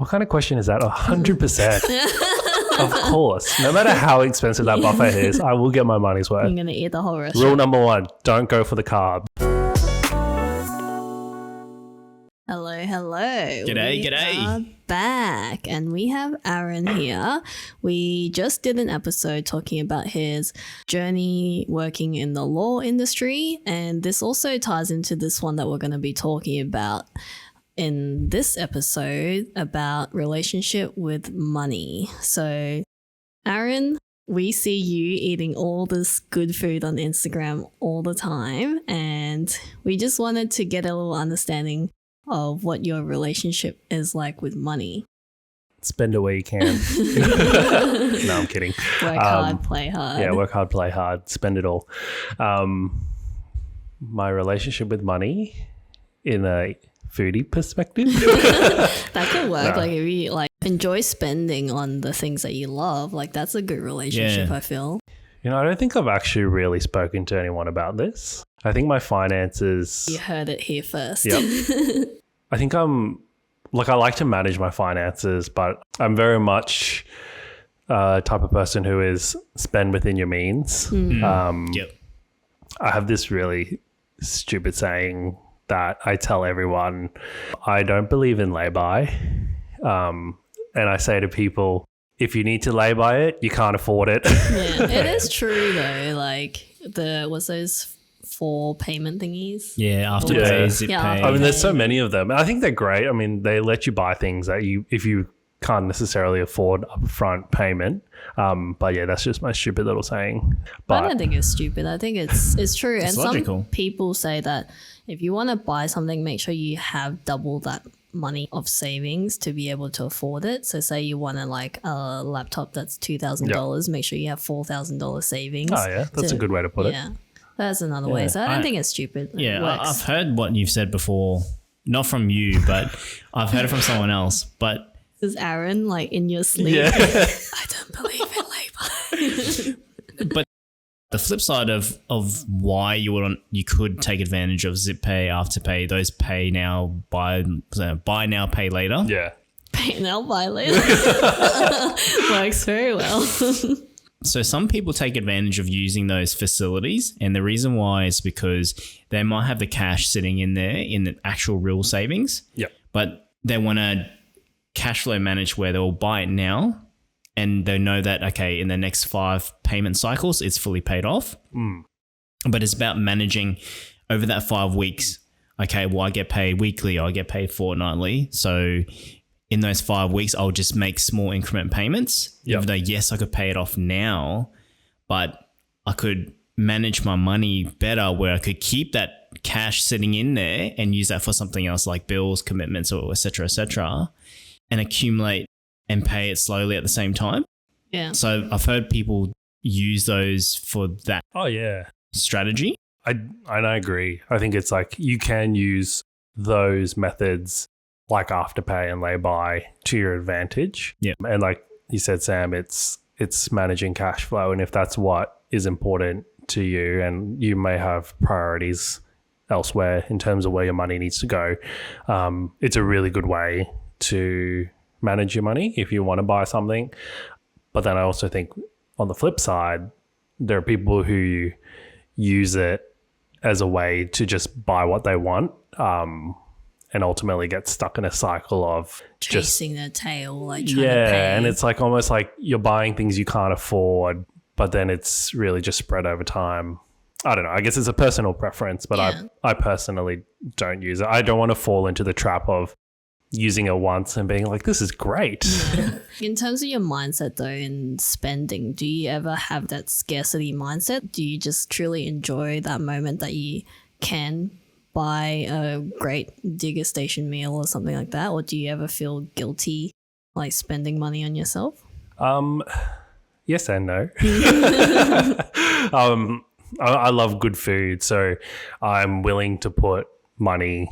What kind of question is that? 100%. Of course. No matter how expensive that buffet is, I will get my money's worth. I'm going to eat the whole restaurant. Rule number 1, don't go for the carb. Hello. G'day, g'day. We are back and we have Aaron here. We just did an episode talking about his journey working in the law industry, and this also ties into this one that we're going to be talking about in this episode about relationship with money. So, Aaron, we see you eating all this good food on Instagram all the time, and we just wanted to get a little understanding of what your relationship is like with money. Spend it where you can. No, I'm kidding. Work hard, play hard. Yeah, work hard, play hard, spend it all. My relationship with money in a foodie perspective. That could work. Like if you enjoy spending on the things that you love, that's a good relationship, I feel. I don't think I've actually really spoken to anyone about this. I think my finances... You heard it here first. Yep. I think I like to manage my finances, but I'm very much a type of person who is spend within your means. Yep. I have this really stupid saying that I tell everyone. I don't believe in laybuy. And I say to people, if you need to lay-by it, you can't afford it. Yeah, it is true though. What's those 4 payment thingies? Yeah, Afterpay, Zip Yeah, Pay. I mean, there's so many of them. I think they're great. I mean, they let you buy things that if you can't necessarily afford upfront payment. But yeah, that's just my stupid little saying. But I don't think it's stupid. I think it's true. It's and logical. Some people say that if you want to buy something, make sure you have double that money of savings to be able to afford it. So say you want a laptop that's $2,000, make sure you have $4,000 savings. Oh yeah, that's a good way to put it. Yeah, that's another way. So I don't think it's stupid. Yeah, It works. I've heard what you've said before, not from you, but I've heard it from someone else. But Is Aaron in your sleep? Yeah. I don't believe in labor. but the flip side of why you could take advantage of Zip Pay, Afterpay, those pay now, buy now, pay later. Yeah. Pay now, buy later. Works very well. So some people take advantage of using those facilities, and the reason why is because they might have the cash sitting in there in the actual real savings. Yep. But they want to cash flow manage where they'll buy it now, and they know that, okay, in the next 5 payment cycles, it's fully paid off. But it's about managing over that 5 weeks. Okay, well, I get paid weekly, I get paid fortnightly. So in those 5 weeks, I'll just make small increment payments. Yep. Even though, yes, I could pay it off now, but I could manage my money better where I could keep that cash sitting in there and use that for something else like bills, commitments, or et cetera, and accumulate and pay it slowly at the same time. Yeah. So I've heard people use those for that Oh yeah. strategy. I agree. I think it's you can use those methods like Afterpay and laybuy to your advantage. Yeah. And like you said, Sam, it's managing cash flow, and if that's what is important to you, and you may have priorities elsewhere in terms of where your money needs to go, it's a really good way to manage your money if you want to buy something. But then I also think on the flip side, there are people who use it as a way to just buy what they want, and ultimately get stuck in a cycle of Chasing their tail, trying to pay. and it's almost like you're buying things you can't afford, but then it's really just spread over time. I don't know. I guess it's a personal preference, but Yeah. I personally don't use it. I don't want to fall into the trap of using it once and being like, this is great. In terms of your mindset though in spending, do you ever have that scarcity mindset? Do you just truly enjoy that moment that you can buy a great digger station meal or something like that? Or do you ever feel guilty spending money on yourself? Yes and no. I love good food, so I'm willing to put money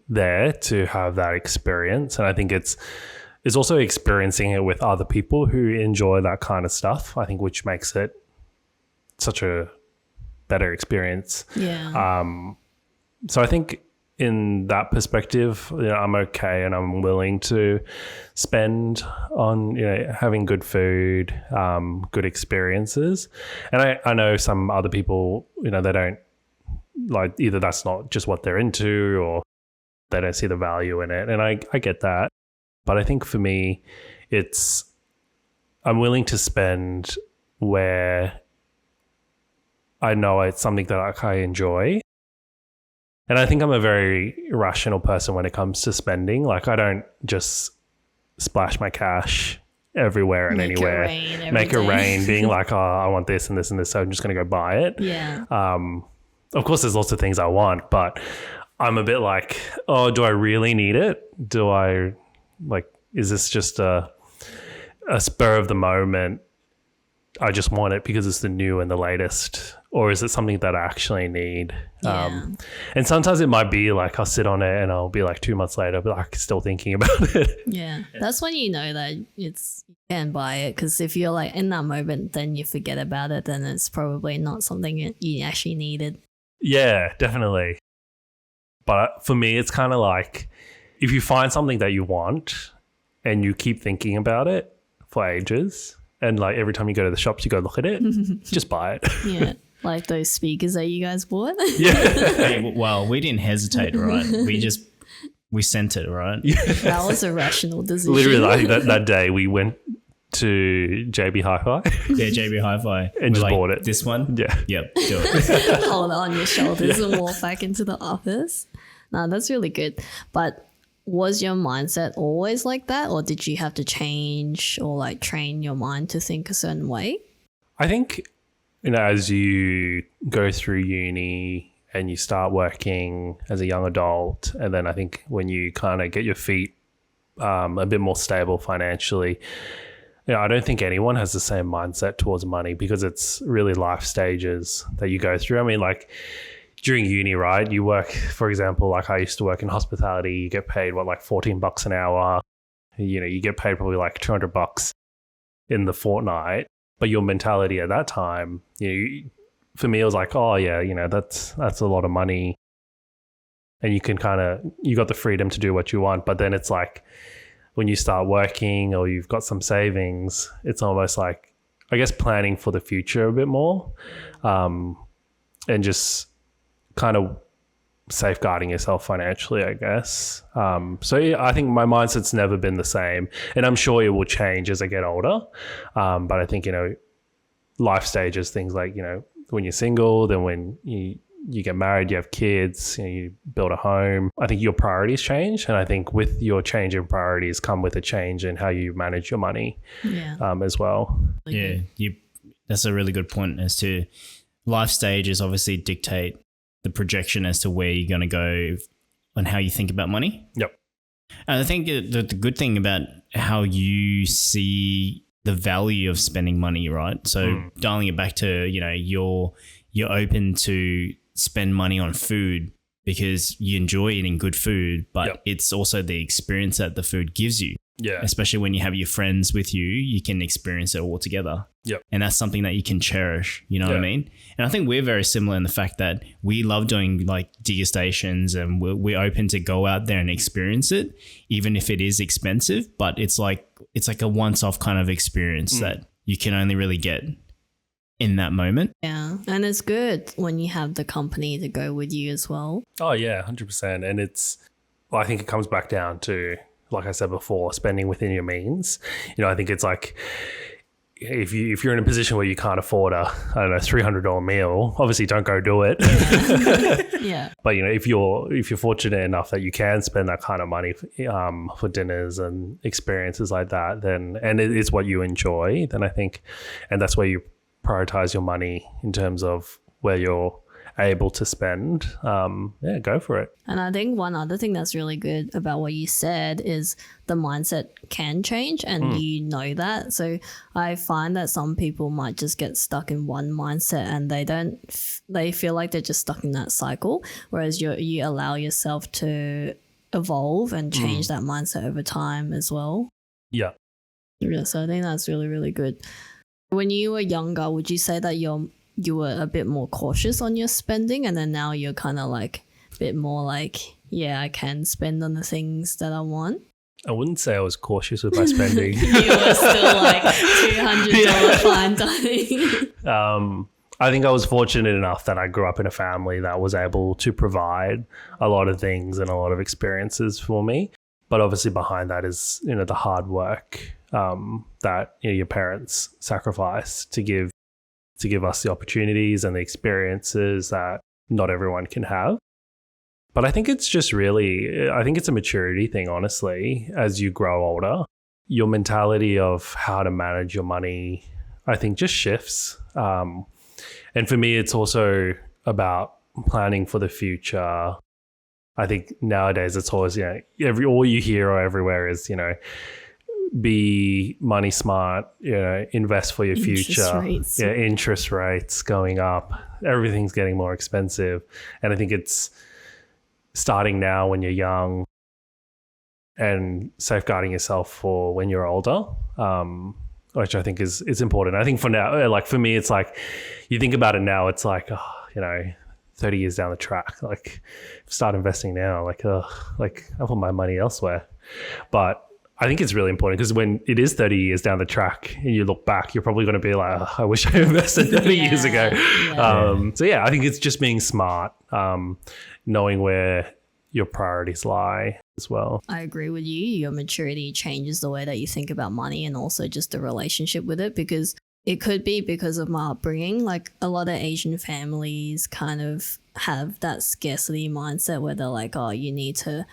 there to have that experience. And I think it's also experiencing it with other people who enjoy that kind of stuff, I think, which makes it such a better experience. Yeah. So I think in that perspective, I'm okay and I'm willing to spend on, having good food, good experiences. And I know some other people, they don't like, either that's not just what they're into or they don't see the value in it. And I get that. But I think for me, I'm willing to spend where I know it's something that I enjoy. And I think I'm a very rational person when it comes to spending. Like, I don't just splash my cash everywhere and anywhere. Make it rain, being like, oh, I want this and this and this, so I'm just going to go buy it. Yeah. Of course, there's lots of things I want, but I'm a bit like, oh, do I really need it? Is this just a spur of the moment? I just want it because it's the new and the latest, or is it something that I actually need? Yeah. And sometimes it might be like I'll sit on it and I'll be like 2 months later, but like still thinking about it. Yeah, that's when you know that you can buy it, because if you're like in that moment, then you forget about it, then it's probably not something you actually needed. Yeah, definitely. But for me, it's kind of like if you find something that you want and you keep thinking about it for ages, and like every time you go to the shops, you go look at it, just buy it. Yeah, like those speakers that you guys bought. Yeah. Hey, well, we didn't hesitate, right? We sent it, right? Yeah. That was a rational decision. Literally, like that day we went to JB Hi-Fi. Yeah, JB Hi-Fi. And just bought it. This one? Yeah. Yep, do it. Hold it on your shoulders and walk back into the office. No, that's really good. But was your mindset always like that, or did you have to change or like train your mind to think a certain way? I think, as you go through uni and you start working as a young adult, and then I think when you kind of get your feet a bit more stable financially, I don't think anyone has the same mindset towards money, because it's really life stages that you go through. I mean, like during uni, right, you work, for example, like I used to work in hospitality, you get paid like $14 an hour. You get paid probably like $200 in the fortnight. But your mentality at that time, for me, it was like, oh yeah, that's a lot of money. And you got the freedom to do what you want. But then it's like when you start working or you've got some savings, it's almost like, I guess, planning for the future a bit more, and just kind of safeguarding yourself financially, I guess. So yeah, I think my mindset's never been the same, and I'm sure it will change as I get older. But I think, life stages, things like, when you're single, then when you get married, you have kids, you build a home, I think your priorities change. And I think with your change in priorities come with a change in how you manage your money as well. Yeah, that's a really good point, as to life stages obviously dictate the projection as to where you're going to go and how you think about money. Yep. And I think the good thing about how you see the value of spending money, right? So dialing it back to, you're open to spend money on food because you enjoy eating good food, but it's also the experience that the food gives you. Yeah. Especially when you have your friends with you, you can experience it all together. Yep. And that's something that you can cherish, you know what I mean? And I think we're very similar in the fact that we love doing like digger stations, and we're open to go out there and experience it, even if it is expensive, but it's like a once-off kind of experience that you can only really get in that moment. Yeah. And it's good when you have the company to go with you as well. Oh yeah, 100%. And I think it comes back down to, like I said before, spending within your means. I think it's like, if you're in a position where you can't afford a $300 meal, obviously don't go do it. Yeah. But if you're fortunate enough that you can spend that kind of money for dinners and experiences like that, then, and it is what you enjoy, then I think, and that's where you prioritize your money in terms of where you're able to spend, go for it. And I think one other thing that's really good about what you said is the mindset can change, and you know that. So I find that some people might just get stuck in one mindset, and they feel like they're just stuck in that cycle, whereas you allow yourself to evolve and change that mindset over time as well. Yeah. So I think that's really, really good. When you were younger, would you say that you were a bit more cautious on your spending, and then now you're kind of like a bit more like yeah, I can spend on the things that I want. I wouldn't say I was cautious with my spending. You were still like $200 fine dining. I think I was fortunate enough that I grew up in a family that was able to provide a lot of things and a lot of experiences for me. But obviously behind that is, the hard work that your parents sacrifice to give us the opportunities and the experiences that not everyone can have. But I think it's just I think it's a maturity thing, honestly. As you grow older, your mentality of how to manage your money, I think, just shifts. And for me, it's also about planning for the future. I think nowadays it's always, all you hear or everywhere is, be money smart, invest for your future. Rates. Yeah, interest rates going up. Everything's getting more expensive. And I think it's starting now when you're young and safeguarding yourself for when you're older, which I think is important. I think for now, like for me, it's like you think about it now, it's like, 30 years down the track, like start investing now, like I put my money elsewhere. But I think it's really important because when it is 30 years down the track and you look back, you're probably going to be like, I wish I invested 30 years ago. Yeah. I think it's just being smart, knowing where your priorities lie as well. I agree with you. Your maturity changes the way that you think about money and also just the relationship with it, because it could be because of my upbringing. Like a lot of Asian families kind of have that scarcity mindset where they're like, oh, you need to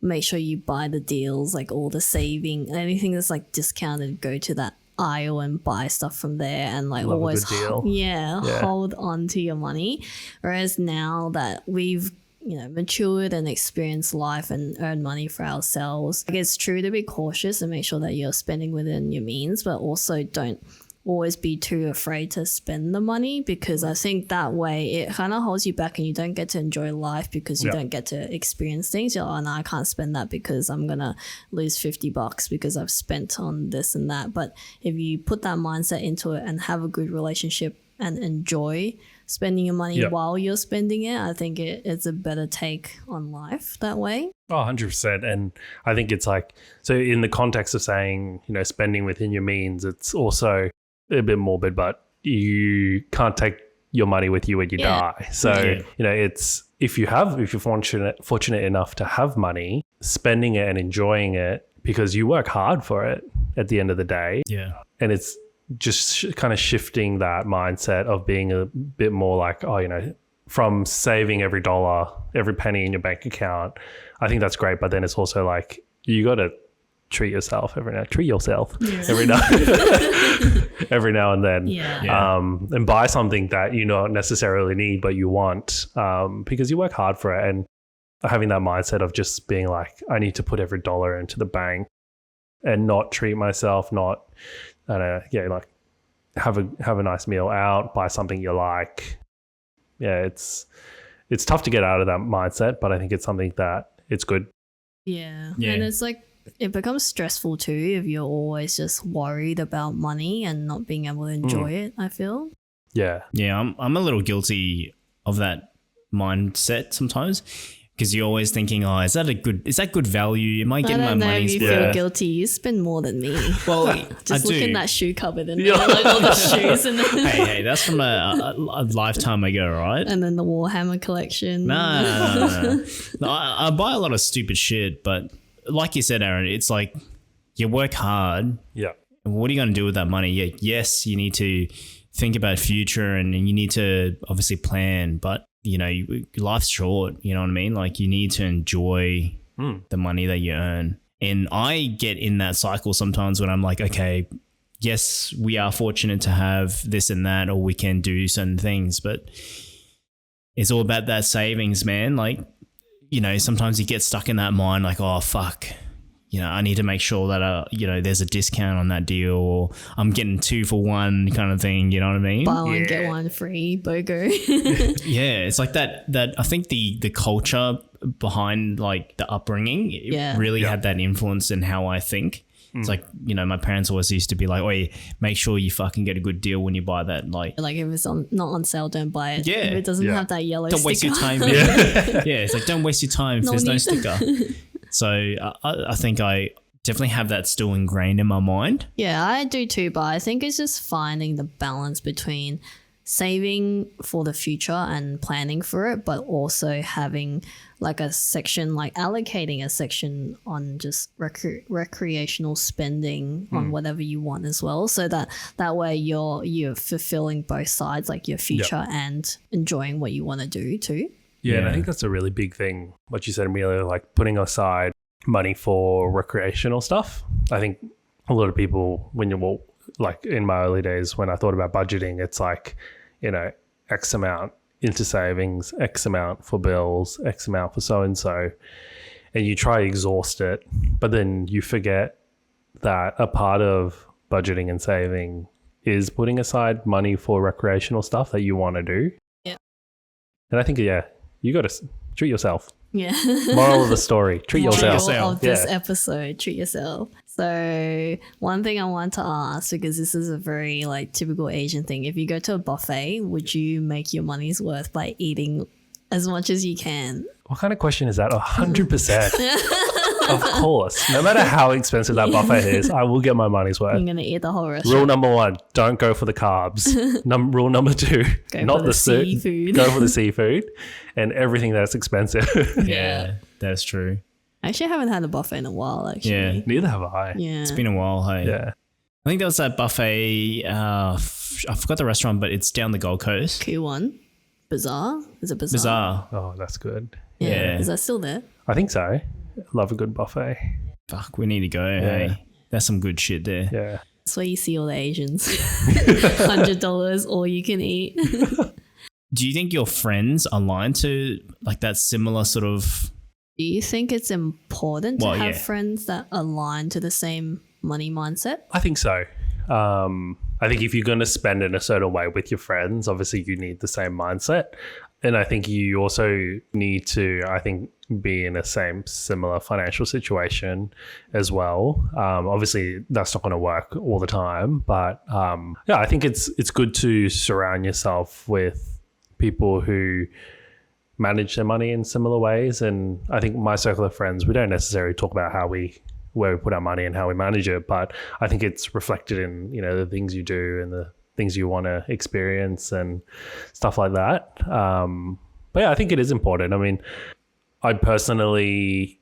make sure you buy the deals, like all the saving, anything that's like discounted, go to that aisle and buy stuff from there and like Love always a good deal. hold on to your money. Whereas now that we've matured and experienced life and earned money for ourselves, like it's true to be cautious and make sure that you're spending within your means, but also don't always be too afraid to spend the money, because I think that way it kind of holds you back and you don't get to enjoy life because you don't get to experience things. You're like, oh no, I can't spend that because I'm gonna lose $50 because I've spent on this and that. But if you put that mindset into it and have a good relationship and enjoy spending your money while you're spending it, I think it's a better take on life that way. Oh, 100%. And I think it's like, so in the context of saying, spending within your means, it's also a bit morbid, but you can't take your money with you when you die. So, it's, if you're fortunate enough to have money, spending it and enjoying it because you work hard for it at the end of the day. Yeah. And it's just kind of shifting that mindset of being a bit more like, from saving every dollar, every penny in your bank account. I think that's great. But then it's also like, you got to treat yourself every now every now and then. And buy something that you don't necessarily need, but you want, because you work hard for it. And having that mindset of just being like, I need to put every dollar into the bank and not treat myself, not, like have a nice meal out, buy something you like. Yeah, it's tough to get out of that mindset, but I think it's something that it's good. Yeah. And it's like, it becomes stressful too if you're always just worried about money and not being able to enjoy it, I feel. Yeah. Yeah, I'm a little guilty of that mindset sometimes, because you're always thinking, oh, is that good value? Am I getting my money's worth? I don't know if you feel guilty. You spend more than me. Well, just look in that shoe cupboard and like all the shoes. And then hey, that's from a lifetime ago, right? And then the Warhammer collection. No. I buy a lot of stupid shit, but like you said, Aaron, it's like you work hard. Yeah. What are you going to do with that money? Yeah, yes, you need to think about future and you need to obviously plan, but life's short, you know what I mean? Like you need to enjoy the money that you earn. And I get in that cycle sometimes when I'm like, okay, yes, we are fortunate to have this and that, or we can do certain things, but it's all about that savings, man. Like, sometimes you get stuck in that mind like, oh, fuck, I need to make sure that, there's a discount on that deal, or I'm getting 2 for 1 kind of thing. You know what I mean? Buy one, get one free, BOGO. Yeah. It's like that I think the culture behind like the upbringing really had that influence in how I think. It's like, you know, my parents always used to be like, "Oh, make sure you fucking get a good deal when you buy that." Like if it's not on sale, don't buy it. Yeah. If it doesn't Yeah. have that yellow don't waste your sticker. time. Yeah, it's like don't waste your time if No there's no need. sticker. So I think I definitely have that still ingrained in my mind. Yeah, I do too, but I think it's just finding the balance between saving for the future and planning for it, but also having like a section, like allocating a section on just recreational spending on whatever you want as well, so that way you're fulfilling both sides, like your future and enjoying what you want to do too. Yeah, and I Yeah. think that's a really big thing, what you said, Amelia, like putting aside money for recreational stuff. I think a lot of people, when you're like in my early days when I thought about budgeting, it's like, you know, X amount into savings, X amount for bills, X amount for so-and-so, and you try to exhaust it, but then you forget that a part of budgeting and saving is putting aside money for recreational stuff that you want to do. Yeah. And I think, you got to treat yourself. Yeah. Moral of the story, treat Moral yourself. yourself. of this Yeah. episode, treat yourself. So one thing I want to ask, because this is a very like typical Asian thing, if you go to a buffet, would you make your money's worth by eating as much as you can? What kind of question is that? 100%. Of course. No matter how expensive that buffet is, I will get my money's worth. I'm gonna eat the whole restaurant. Rule number 1, don't go for the carbs. Rule number 2, Go not for the soup. seafood. Go for the seafood and everything that's expensive. Yeah, that's true. I actually haven't had a buffet in a while, actually. Yeah. Neither have I. Yeah. It's been a while, hey. Yeah. I think there was that buffet. I forgot the restaurant, but it's down the Gold Coast. Q1. Bazaar? Is it Bazaar? Bizarre. Oh, that's good. Yeah. Is that still there? I think so. Love a good buffet. Fuck, we need to go. Hey, that's some good shit there. Yeah. That's where you see all the Asians. $100 all you can eat. Do you think your friends align to like that similar sort of? Do you think it's important Well, to have yeah. friends that align to the same money mindset? I think so. I think if you're going to spend in a certain way with your friends, obviously you need the same mindset. And I think you also need to, be in a similar financial situation as well. Obviously, that's not going to work all the time. But I think it's good to surround yourself with people who manage their money in similar ways. And I think my circle of friends, we don't necessarily talk about where we put our money and how we manage it, but I think it's reflected in, the things you do and the things you want to experience and stuff like that. But yeah, I think it is important. I mean, I personally,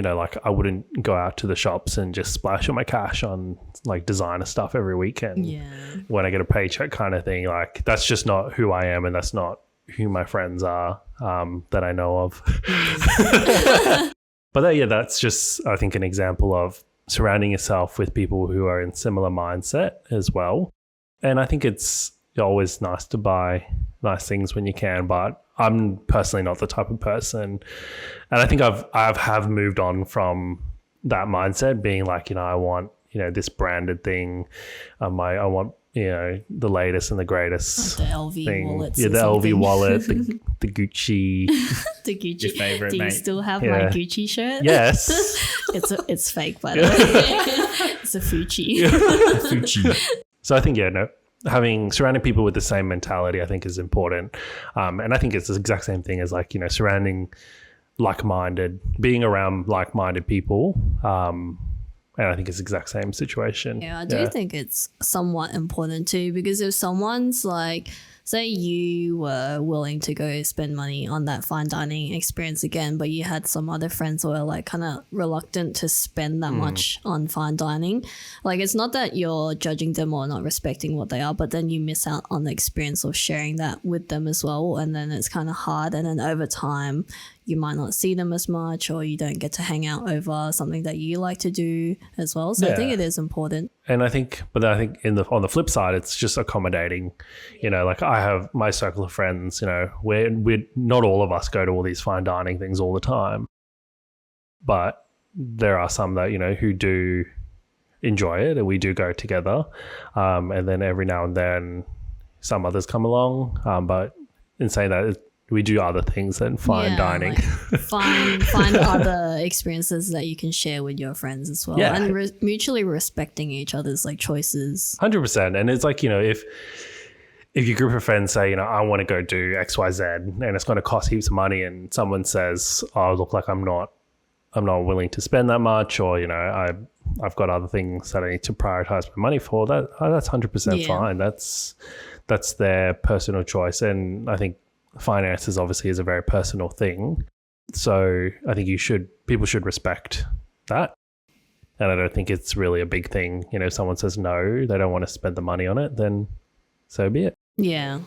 I wouldn't go out to the shops and just splash all my cash on like designer stuff every weekend. Yeah. When I get a paycheck kind of thing. Like that's just not who I am and that's not who my friends are that I know of. But that's just, I think, an example of surrounding yourself with people who are in similar mindset as well. And I think it's always nice to buy nice things when you can, but I'm personally not the type of person. And I think I have moved on from that mindset, being like, I want, this branded thing. I want, the latest and the greatest Like the LV thing. wallets. Yeah, or the something. LV wallet, the Gucci. The Gucci. Your favorite, Do you mate. still have Yeah. my Gucci shirt? Yes. It's fake, by the way. It's a Fucci. Fuji. So I think, surrounding people with the same mentality, I think is important. And I think it's the exact same thing as surrounding being around like-minded people. And I think it's the exact same situation. Yeah, I do think it's somewhat important too, because if someone's like, say you were willing to go spend money on that fine dining experience again, but you had some other friends who are like kind of reluctant to spend that much on fine dining. Like, it's not that you're judging them or not respecting what they are, but then you miss out on the experience of sharing that with them as well. And then it's kind of hard. And then over time, you might not see them as much, or you don't get to hang out over something that you like to do as well. So I think it is important. And I think on the flip side, it's just accommodating. Like I have my circle of friends. We're not all of us go to all these fine dining things all the time, but there are some that who do enjoy it, and we do go together. And then every now and then, some others come along. But in saying that, we do other things than fine dining. Like find other experiences that you can share with your friends as well, and mutually respecting each other's like choices. 100%. And it's like, you know, if your group of friends say, you know, I want to go do XYZ and it's going to cost heaps of money, and someone says, oh, look, like I'm not willing to spend that much, or, you know, I've got other things that I need to prioritize my money for, that's 100% fine. That's their personal choice. And I think finances obviously is a very personal thing. So I think people should respect that. And I don't think it's really a big thing. You know, if someone says no, they don't want to spend the money on it, then so be it. Yeah.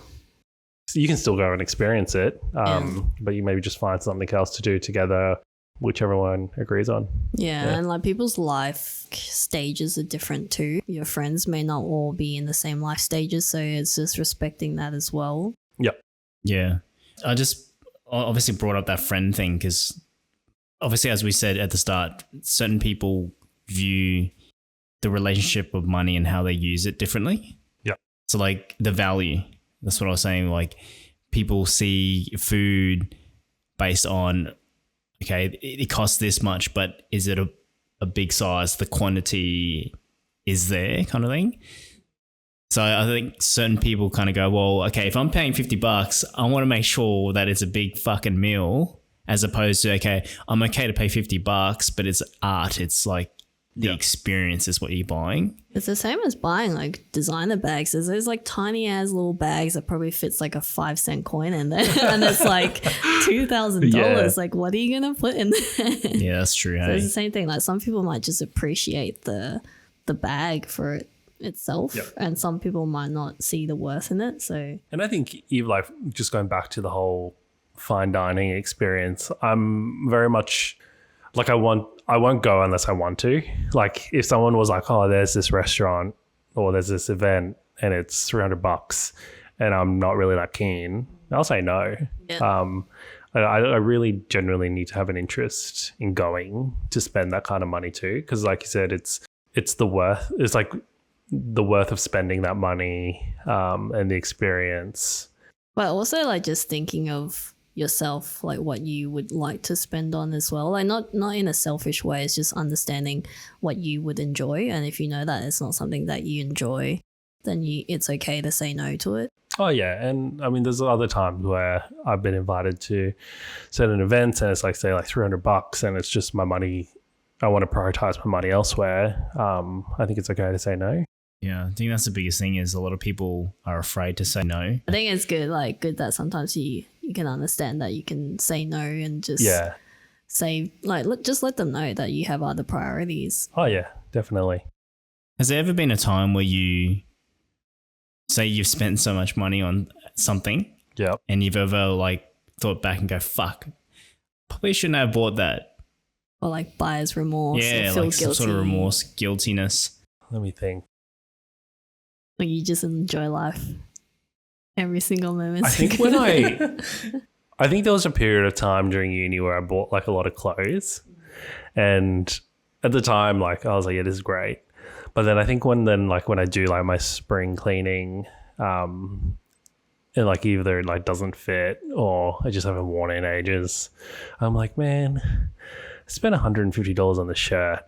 So you can still go and experience it, but you maybe just find something else to do together, whichever one agrees on. Yeah, and like people's life stages are different too. Your friends may not all be in the same life stages, so it's just respecting that as well. Yep. Yeah. I just obviously brought up that friend thing because obviously, as we said at the start, certain people view the relationship of money and how they use it differently. Yeah. So like the value, that's what I was saying. Like people see food based on, okay, it costs this much, but is it a big size? The quantity is there, kind of thing. So I think certain people kind of go, well, okay, if I'm paying $50, I want to make sure that it's a big fucking meal, as opposed to, okay, I'm okay to pay $50, but it's art. It's like the experience is what you're buying. It's the same as buying like designer bags. There's those like tiny ass little bags that probably fits like a 5-cent coin in there, and it's like $2,000. Like, what are you gonna put in there? Yeah, that's true. So it's the same thing. Like some people might just appreciate the bag for it itself, and some people might not see the worth in it. So, and I think even like just going back to the whole fine dining experience, I'm very much like I won't go unless I want to. Like if someone was like, oh, there's this restaurant or there's this event and it's $300 and I'm not really that keen, I'll say no. I really genuinely need to have an interest in going to spend that kind of money too, because like you said, it's like the worth of spending that money and the experience. But also like just thinking of yourself, like what you would like to spend on as well, like not in a selfish way. It's just understanding what you would enjoy, and if you know that it's not something that you enjoy, then it's okay to say no to it. Oh yeah, and I mean there's other times where I've been invited to certain events and it's like say like $300 and it's just my money, I want to prioritize my money elsewhere. I think it's okay to say no. Yeah, I think that's the biggest thing is a lot of people are afraid to say no. I think it's good that sometimes you can understand that you can say no and just say, like, just let them know that you have other priorities. Oh yeah, definitely. Has there ever been a time where you say you've spent so much money on something and you've ever like thought back and go, fuck, probably shouldn't have bought that? Or like buyer's remorse, or feel like guilty. Some sort of remorse, guiltiness. Let me think. Like you just enjoy life every single moment. I think I think there was a period of time during uni where I bought like a lot of clothes, and at the time like I was like, yeah, this is great. But then I think when I do like my spring cleaning, and like either it like doesn't fit or I just haven't worn it in ages, I'm like, man, I spent $150 on the shirt.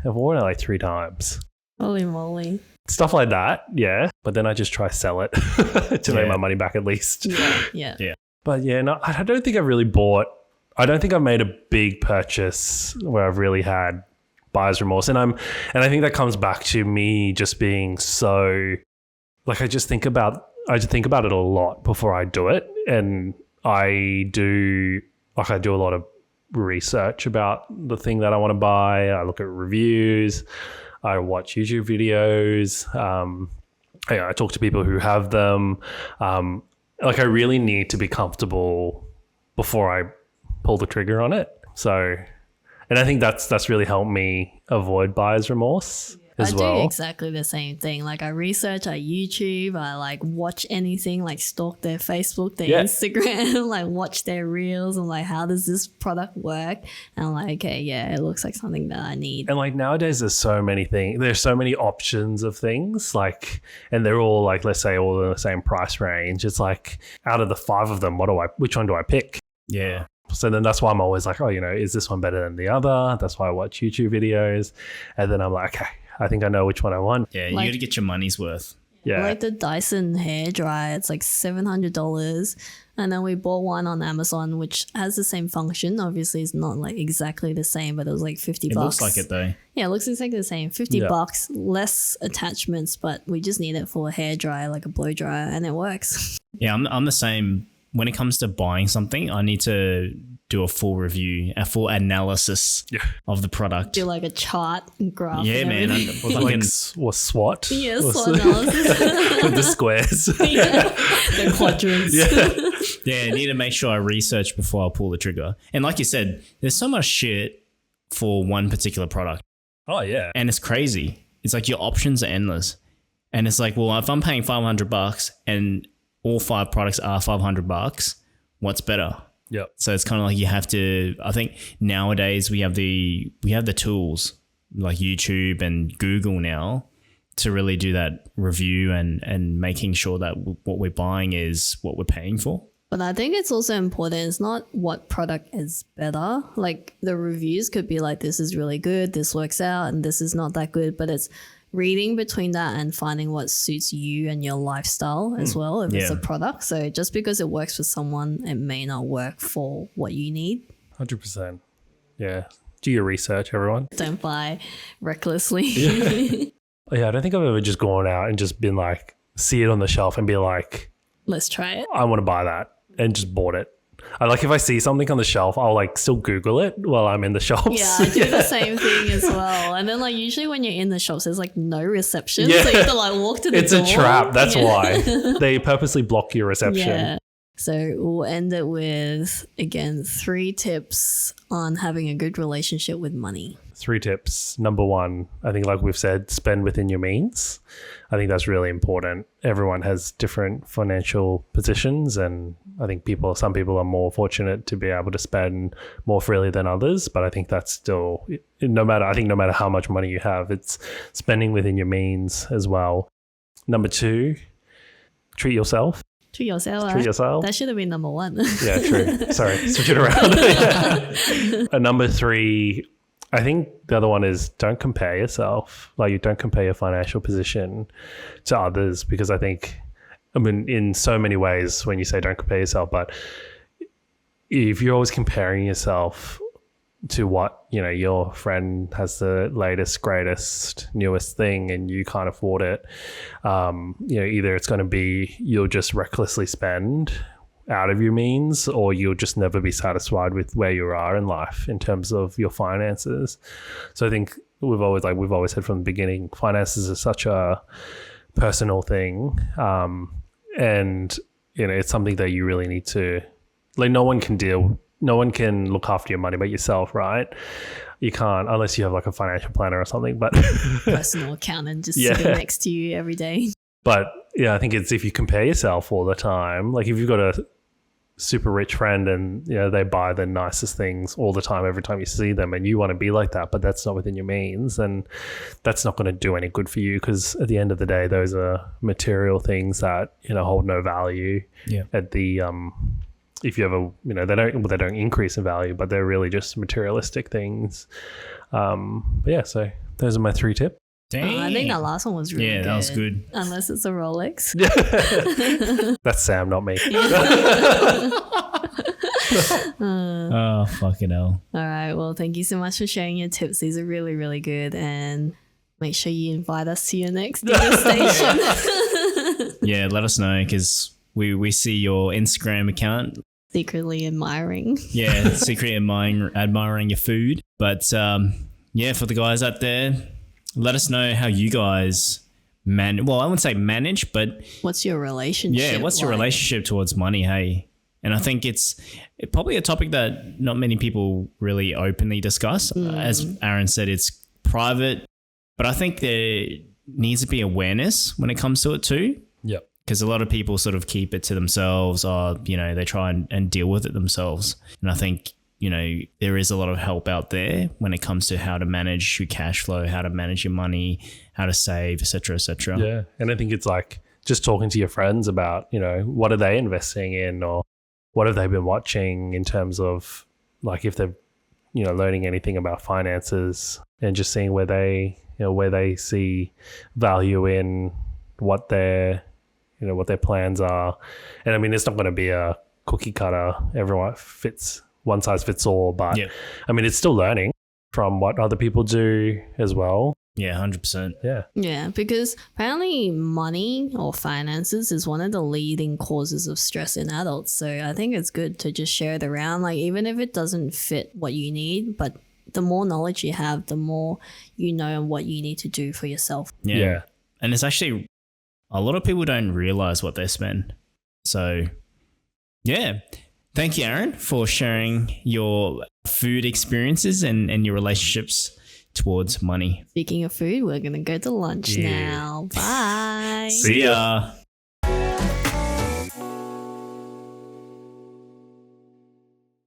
I've worn it like 3 times. Holy moly. Stuff like that, yeah. But then I just try sell it to make my money back at least. Yeah. But yeah, no, I don't think I don't think I've made a big purchase where I've really had buyer's remorse. And I think that comes back to me just being so, like, I think about it a lot before I do it. And I do a lot of research about the thing that I want to buy. I look at reviews. I watch YouTube videos. I talk to people who have them. Like I really need to be comfortable before I pull the trigger on it. So, and I think that's really helped me avoid buyer's remorse. as I well. do exactly the same thing. Like I research, I YouTube, I like watch anything, like stalk their Facebook, their Instagram, like watch their reels and like how does this product work? And I'm like, okay, yeah, it looks like something that I need. And like nowadays there's so many things, there's so many options of things, like, and they're all like, let's say all in the same price range. It's like out of the 5 of them, which one do I pick? Yeah. So then that's why I'm always like, oh, is this one better than the other? That's why I watch YouTube videos. And then I'm like, okay, I think I know which one I want. Yeah, you got to get your money's worth. Yeah. Like the Dyson hair dryer, it's like $700. And then we bought one on Amazon, which has the same function. Obviously, it's not like exactly the same, but it was like $50. It looks like it though. Yeah, it looks exactly the same. $50, less attachments, but we just need it for a hair dryer, like a blow dryer, and it works. Yeah, I'm the same. When it comes to buying something, I need to do a full review, a full analysis of the product. Do like a chart and graph. Yeah, and man. everything. Like SWOT. Yeah, SWOT analysis. With the squares. The quadrants. Yeah, I need to make sure I research before I pull the trigger. And like you said, there's so much shit for one particular product. Oh, yeah. And it's crazy. It's like your options are endless. And it's like, well, if I'm paying $500 and all 5 products are $500, what's better? Yep. So it's kind of like you have to, I think nowadays we have the tools like YouTube and Google now to really do that review and making sure that what we're buying is what we're paying for. But I think it's also important. It's not what product is better. Like the reviews could be like, this is really good, this works out, and this is not that good. But it's reading between that and finding what suits you and your lifestyle as well, if it's a product. So just because it works for someone, it may not work for what you need. 100%. Yeah. Do your research, everyone. Don't buy recklessly. Yeah, I don't think I've ever just gone out and just been like, see it on the shelf and be like, Let's try it. I want to buy that, and just bought it. I like if I see something on the shelf, I'll like still Google it while I'm in the shops. Yeah, I do the same thing as well. And then like usually when you're in the shops, there's like no reception. So you have to like walk to the It's door. a trap. That's why. They purposely block your reception. Yeah. So we'll end it with, again, 3 tips on having a good relationship with money. 3 tips. Number 1, I think like we've said, spend within your means. I think that's really important. Everyone has different financial positions, and I think some people are more fortunate to be able to spend more freely than others, but I think that's still, no matter how much money you have, it's spending within your means as well. Number 2, treat yourself. Treat yourself. Treat yourself. That should have been number 1. Yeah, true. Sorry, switch it around. And number 3, I think the other one is don't compare yourself. Like you don't compare your financial position to others, because I mean, in so many ways when you say don't compare yourself, but if you're always comparing yourself to what, your friend has the latest, greatest, newest thing and you can't afford it, either it's going to be you'll just recklessly spend out of your means, or you'll just never be satisfied with where you are in life in terms of your finances. So I think we've always said from the beginning, finances are such a personal thing, and it's something that you really need to, like, no one can look after your money but yourself, right? You can't, unless you have like a financial planner or something, but Personal accountant just sitting next to you every day. But yeah, I think it's if you compare yourself all the time, like if you've got a super rich friend and they buy the nicest things all the time every time you see them, and you want to be like that, but that's not within your means, then that's not going to do any good for you, because at the end of the day, those are material things that hold no value. At the if you ever they don't increase in value, but they're really just materialistic things. So those are my 3 tips. Dang. I think that last one was really good. Yeah, that was good. Unless it's a Rolex. That's Sam, not me. Oh, fucking hell. All right. Well, thank you so much for sharing your tips. These are really, really good. And make sure you invite us to your next dinner station. Yeah, let us know, because we see your Instagram account. Secretly admiring. Yeah, secretly admiring your food. But for the guys out there, let us know how you guys I wouldn't say manage, but what's your relationship? Yeah, what's your relationship towards money? Hey, and I think it's probably a topic that not many people really openly discuss. As Aaron said, it's private. But I think there needs to be awareness when it comes to it too. Yep. Because a lot of people sort of keep it to themselves or, they try and deal with it themselves. And I think, there is a lot of help out there when it comes to how to manage your cash flow, how to manage your money, how to save, et cetera, et cetera. Yeah. And I think it's like just talking to your friends about, what are they investing in or what have they been watching in terms of like if they're, learning anything about finances and just seeing where they see value in what their plans are. And I mean, it's not going to be a cookie cutter. Everyone fits one size fits all, but I mean, it's still learning from what other people do as well. Yeah, 100%. Yeah. Yeah, because apparently money or finances is one of the leading causes of stress in adults. So I think it's good to just share it around, like even if it doesn't fit what you need, but the more knowledge you have, the more you know what you need to do for yourself. Yeah. And it's actually, a lot of people don't realize what they spend. So, yeah. Thank you, Aaron, for sharing your food experiences and your relationships towards money. Speaking of food, we're going to go to lunch now. Bye. See ya.